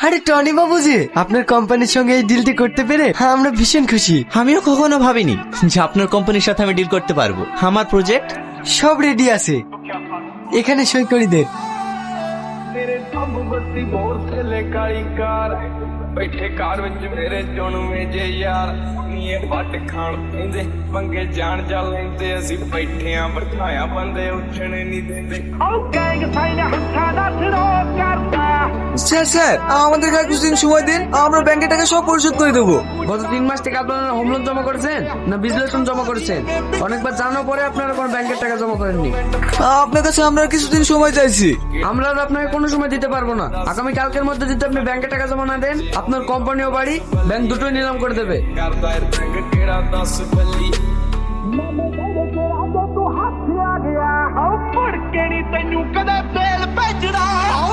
আরে টনি বাবু যে আপনার কোম্পানির সঙ্গে এই ডিলটি করতে পেরে আমরা ভীষণ খুশি। আমিও কখনো ভাবিনি যে আপনার কোম্পানির সাথে আমি ডিল করতে পারবো। আমার প্রজেক্ট সব রেডি আছে, এখানে সই করে দেন। ਤੇਰੇ ਸਭ ਬੱਤੀ ਬੋਰ ਥੱਲੇ ਕਾਲੀ ਕਾਰ ਬੈਠੇ ਕਾਰ ਵਿੱਚ ਮੇਰੇ ਚੁਣਵੇਂ ਜੇ ਯਾਰ ਨੀਏ ਵੱਟ ਖਾਣ ਪੈਂਦੇ ਪੰਗੇ ਜਾਣ ਜਾ ਲੈਂਦੇ ਅਸੀਂ ਬੈਠੇ ਆਂ ਬਿਠਾਇਆ ਬੰਦੇ ਉੱਠਣੇ ਨਹੀਂ ਦਿੰਦੇ ਉਹ ਗੈਂਗ ਸਾਈਨ ਹੱਥਾਂ ਦਾ ਸਿਰੋ ਕਰਦਾ। স্যার স্যার আমাদেরকে আর কিছুদিন সময় দিন, আমরা ব্যাংকের টাকা সব পরিশোধ করে দেবো। গত 3 মাস থেকে আপনারা হোম লোন জমা করেছেন না বিজনেস লোন জমা করেছেন? অনেকবার জানার পরে আপনারা কোনো ব্যাংকের টাকা জমা করেননি। আপনার কাছে আমরা আর কিছুদিন সময় চাইছি। আমরা আর আপনাকে কোনো সময় দিতে পারবো না। আগামী কালকের মধ্যে যদি আপনি ব্যাংকে টাকা জমা না দেন, আপনার কোম্পানি ও বাড়ি ব্যাংক দুটোই নিলাম করে দেবে। ਕਰਦਾ ਏ ਰੰਗ ਕਿਹੜਾ ਦੱਸ ਬੱਲੀ ਤੂੰ ਹੱਥ ਆ ਗਿਆ ਉਹ ਫੜ ਕੇ ਨੀ ਤੈਨੂੰ ਕਦੇ ਤੇਲ ਭੇਜਣਾ ਉਹ